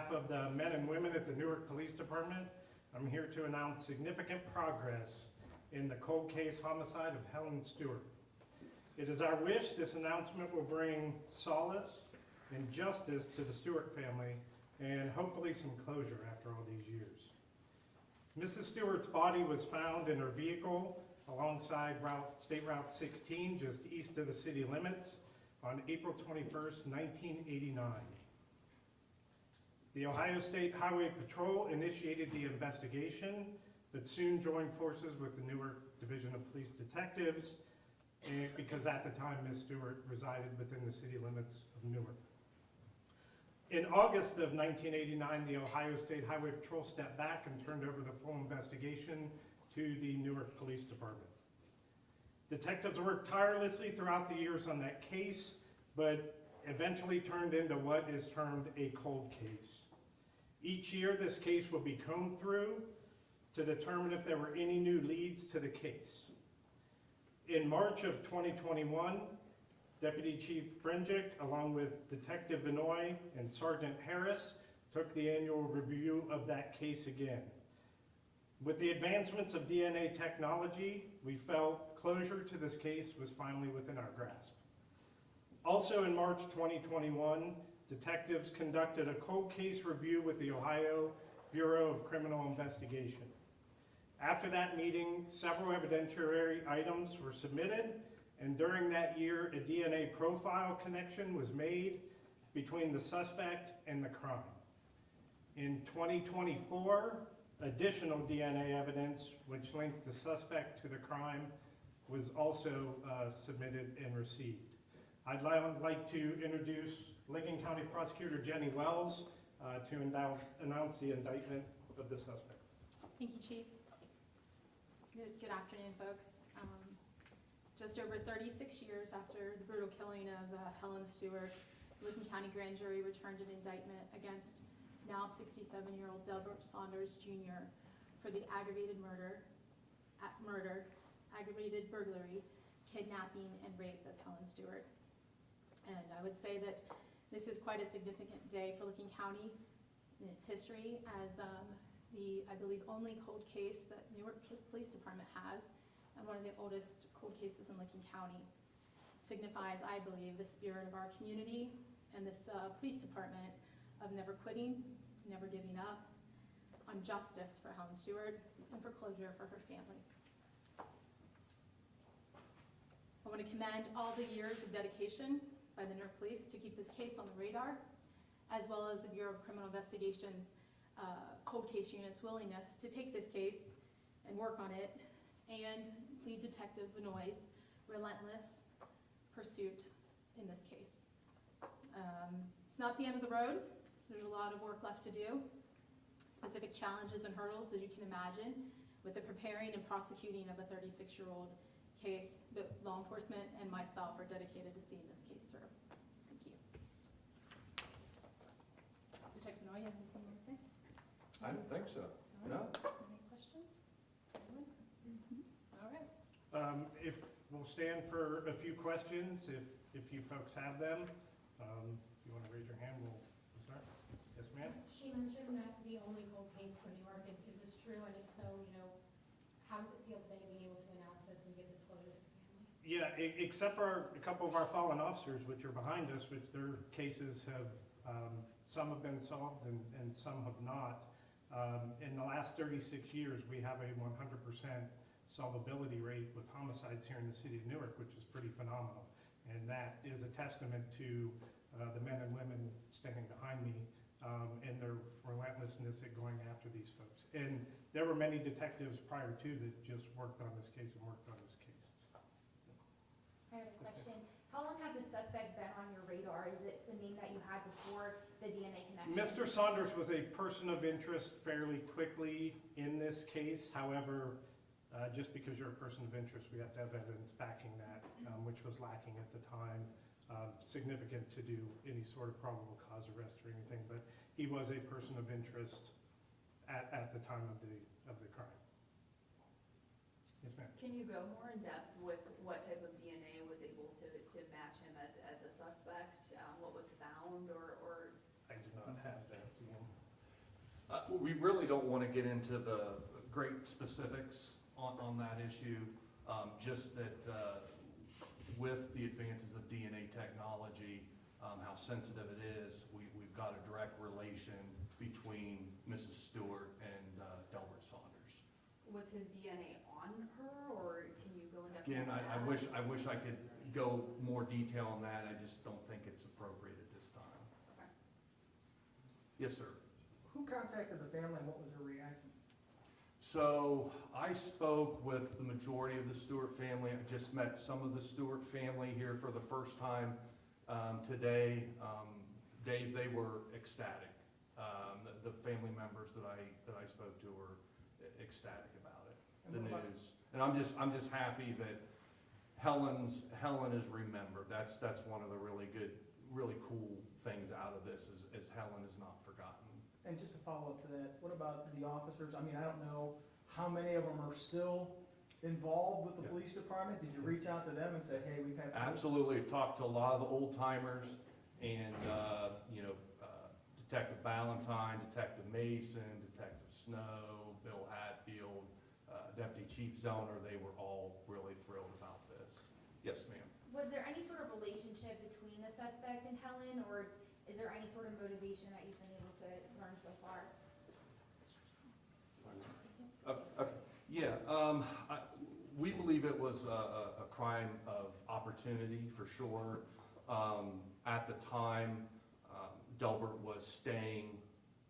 behalf of the men and women at the Newark Police Department, I'm here to announce significant progress in the cold case homicide of Helen Stewart. It is our wish this announcement will bring solace and justice to the Stewart family and hopefully some closure after all these years. Mrs. Stewart's body was found in her vehicle alongside State Route 16, just east of the city limits, on April 21st, 1989. The Ohio State Highway Patrol initiated the investigation, but soon joined forces with the Newark Division of Police Detectives, because at the time Ms. Stewart resided within the city limits of Newark. In August of 1989, the Ohio State Highway Patrol stepped back and turned over the full investigation to the Newark Police Department. Detectives worked tirelessly throughout the years on that case, but eventually turned into what is termed a cold case. Each year, this case will be combed through to determine if there were any new leads to the case. In March of 2021, Deputy Chief Brinjic, along with Detective Vinoy and Sergeant Harris, took the annual review of that case again. With the advancements of DNA technology, we felt closure to this case was finally within our grasp. Also in March 2021, detectives conducted a cold case review with the Ohio Bureau of Criminal Investigation. After that meeting, several evidentiary items were submitted, and during that year, a DNA profile connection was made between the suspect and the crime. In 2024, additional DNA evidence which linked the suspect to the crime was also submitted and received. I'd like to introduce Lincoln County Prosecutor Jenny Wells to announce the indictment of the suspect. Thank you, Chief. Good afternoon, folks. Just over 36 years after the brutal killing of Helen Stewart, Lincoln County Grand Jury returned an indictment against now 67-year-old Delbert Saunders Jr. for the aggravated murder, aggravated burglary, kidnapping, and rape of Helen Stewart. And I would say that this is quite a significant day for Lincoln County in its history as the, I believe, only cold case that Newark Police Department has, and one of the oldest cold cases in Lincoln County. Signifies, I believe, the spirit of our community and this police department of never quitting, never giving up on justice for Helen Stewart and for closure for her family. I want to commend all the years of dedication by the Newark Police to keep this case on the radar, as well as the Bureau of Criminal Investigation's cold case unit's willingness to take this case and work on it, and lead Detective Vinoy's relentless pursuit in this case. It's not the end of the road. There's a lot of work left to do. Specific challenges and hurdles, as you can imagine, with the preparing and prosecuting of a 36-year-old case, but law enforcement and myself are dedicated to seeing this case through. Thank you. Detective Vinoy, you have anything you want to say? I don't think so. No. Any questions? Anyone? All right. If we'll stand for a few questions, if you folks have them. If you want to raise your hand, we'll start. Yes, ma'am? She mentioned that the only cold case for Newark. Is this true? And if so, how does it feel today being able to announce this and give this closure to the family? Yeah, except for a couple of our fallen officers, which are behind us, which their cases have, some have been solved and some have not. In the last 36 years, we have a 100% solvability rate with homicides here in the city of Newark, which is pretty phenomenal. And that is a testament to the men and women standing behind me and their relentlessness at going after these folks. And there were many detectives prior to that just worked on this case and worked on this case. I have a question. How long has the suspect been on your radar? Is it something that you had before the DNA connection? Mr. Saunders was a person of interest fairly quickly in this case. However, just because you're a person of interest, we have to have evidence backing that, which was lacking at the time. Significant to do any sort of probable cause arrest or anything, but he was a person of interest at the time of the crime. Yes, ma'am. Can you go more in depth with what type of DNA was able to match him as a suspect? What was found, or I do not have that. We really don't want to get into the great specifics on that issue, just that with the advances of DNA technology, how sensitive it is, we've got a direct relation between Mrs. Stewart and Delbert Saunders. Was his DNA on her, or can you go into? Again, I wish I could go more detail on that, I just don't think it's appropriate at this time. Okay. Yes, sir. Who contacted the family and what was their reaction? So I spoke with the majority of the Stewart family. I just met some of the Stewart family here for the first time today. Dave, they were ecstatic. The family members that I spoke to were ecstatic about it, the news. And I'm just happy that Helen is remembered. That's one of the really cool things out of this is Helen is not forgotten. And just to follow up to that, what about the officers? I mean, I don't know how many of them are still involved with the Yeah. police department. Did you reach out to them and say, hey, we've had... Absolutely, I've talked to a lot of the old timers and, Detective Ballantyne, Detective Mason, Detective Snow, Bill Hatfield, Deputy Chief Zoner. They were all really thrilled about this. Yes, ma'am. Was there any sort of relationship between the suspect and Helen, or is there any sort of motivation that you've been able to learn so far? Okay. Yeah, we believe it was a crime of opportunity for sure. At the time, Delbert was staying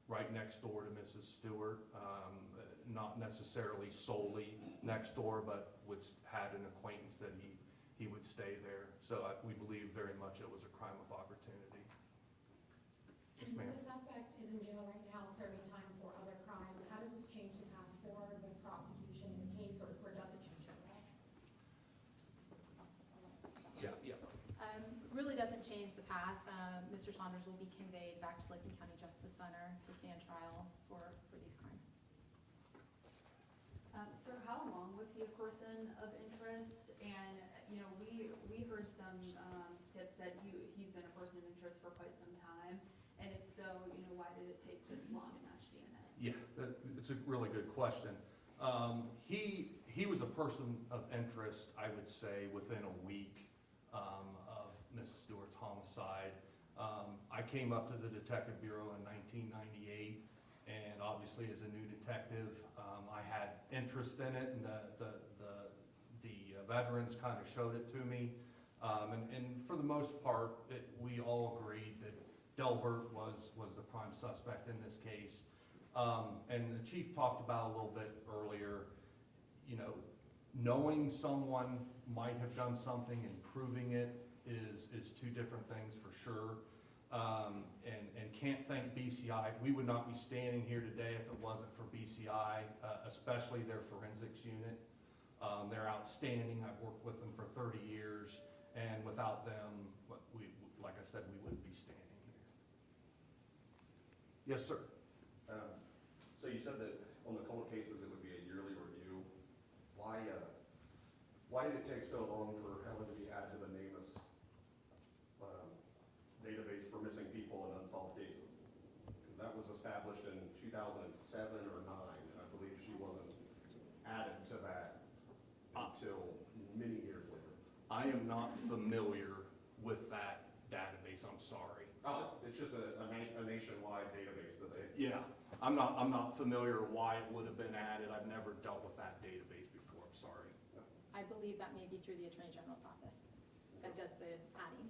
right next door to Mrs. Stewart, not necessarily solely next door, but had an acquaintance that he would stay there. So we believe very much it was a crime of opportunity. Yes, ma'am. The suspect is in jail right now serving time for other crimes. How does this change the path forward with prosecution in the case, or does it change it at all? Yeah. Really doesn't change the path. Mr. Saunders will be conveyed back to Lakeland County Justice Center to stand trial for these crimes. Sir, how long was he a person of interest? And, we heard some tips that he's been a person of interest for quite some time. And if so, why did it take this long to match DNA? Yeah, it's a really good question. He was a person of interest, I would say, within a week of Mrs. Stewart's homicide. I came up to the Detective Bureau in 1998, and obviously as a new detective, I had interest in it, and the veterans kind of showed it to me. And for the most part, we all agreed that Delbert was the prime suspect in this case. And the chief talked about a little bit earlier, knowing someone might have done something and proving it is two different things for sure. And can't thank BCI. We would not be standing here today if it wasn't for BCI, especially their forensics unit. They're outstanding. I've worked with them for 30 years, and without them, like I said, we wouldn't be standing here. Yes, sir. So you said that on the cold cases, it would be a yearly review. Why did it take so long for Helen to be added to the NamUs database for missing people and unsolved cases? Because that was established in 2007 or 9, and I believe she wasn't added to that until many years later. I am not familiar with that database. I'm sorry. It's just a nationwide database that they... Yeah, I'm not familiar why it would have been added. I've never dealt with that database before. I'm sorry. I believe that may be through the Attorney General's office that does the adding.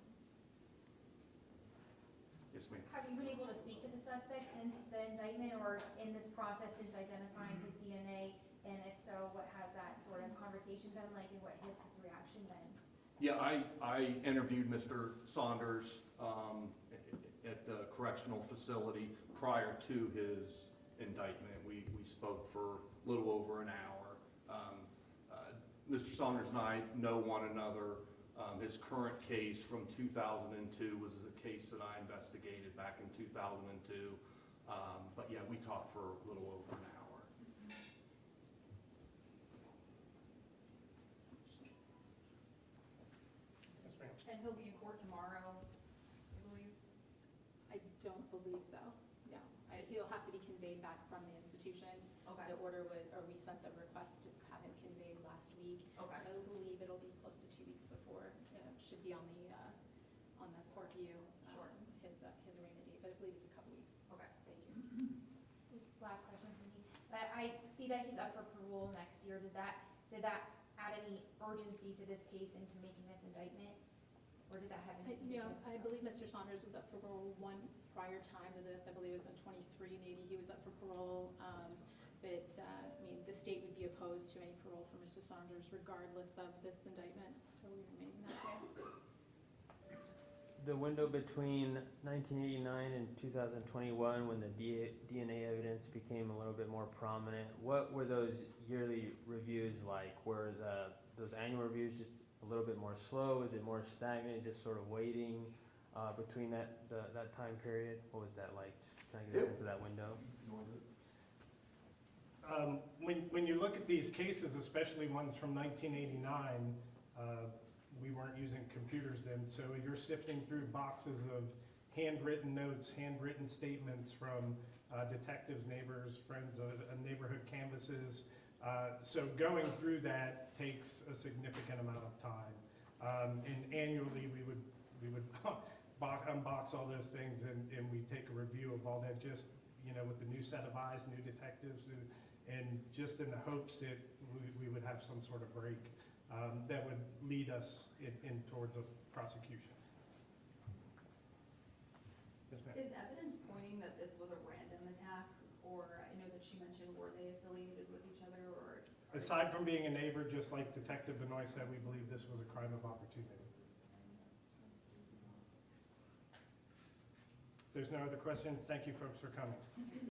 Yes, ma'am. Have you been able to speak to the suspect since the indictment, or in this process since identifying his DNA? And if so, what has that sort of conversation been like, and what has his reaction been? Yeah, I interviewed Mr. Saunders at the correctional facility prior to his indictment. We spoke for a little over an hour. Mr. Saunders and I know one another. His current case from 2002 was a case that I investigated back in 2002. But yeah, we talked for a little over an hour. Yes, ma'am. And he'll be in court tomorrow, I believe. I don't believe so, no. he'll have to be conveyed back from the institution. Okay, The order was, or we sent the request to have him conveyed last week. okay, I believe it'll be close to 2 weeks before, should be on the court view, Sure. his arraignment date, but I believe it's a couple weeks. okay. Thank you. Last question for me. I see that he's up for parole next year. Did that add any urgency to this case into making this indictment? Or did that have anything to do with? I believe Mr. Saunders was up for parole one prior time to this. I believe it was in 23, maybe he was up for parole. But, I mean, the state would be opposed to any parole for Mr. Saunders regardless of this indictment, so we remain that way. The window between 1989 and 2021, when the DNA evidence became a little bit more prominent, what were those yearly reviews like? Were those annual reviews just a little bit more slow? Is it more stagnant, just sort of waiting between that time period? What was that like? Just trying to get us into that window. When you look at these cases, especially ones from 1989, we weren't using computers then, so you're sifting through boxes of handwritten notes, handwritten statements from detectives, neighbors, friends, neighborhood canvases. So going through that takes a significant amount of time. And annually, we would unbox all those things and we take a review of all that, just, with the new set of eyes, new detectives, and just in the hopes that we would have some sort of break that would lead us in towards a prosecution. Yes, ma'am. Is evidence pointing that this was a random attack, or I know that she mentioned, were they affiliated with each other, or? Aside from being a neighbor, just like Detective Benoit said, we believe this was a crime of opportunity. If there's no other questions, thank you folks for coming.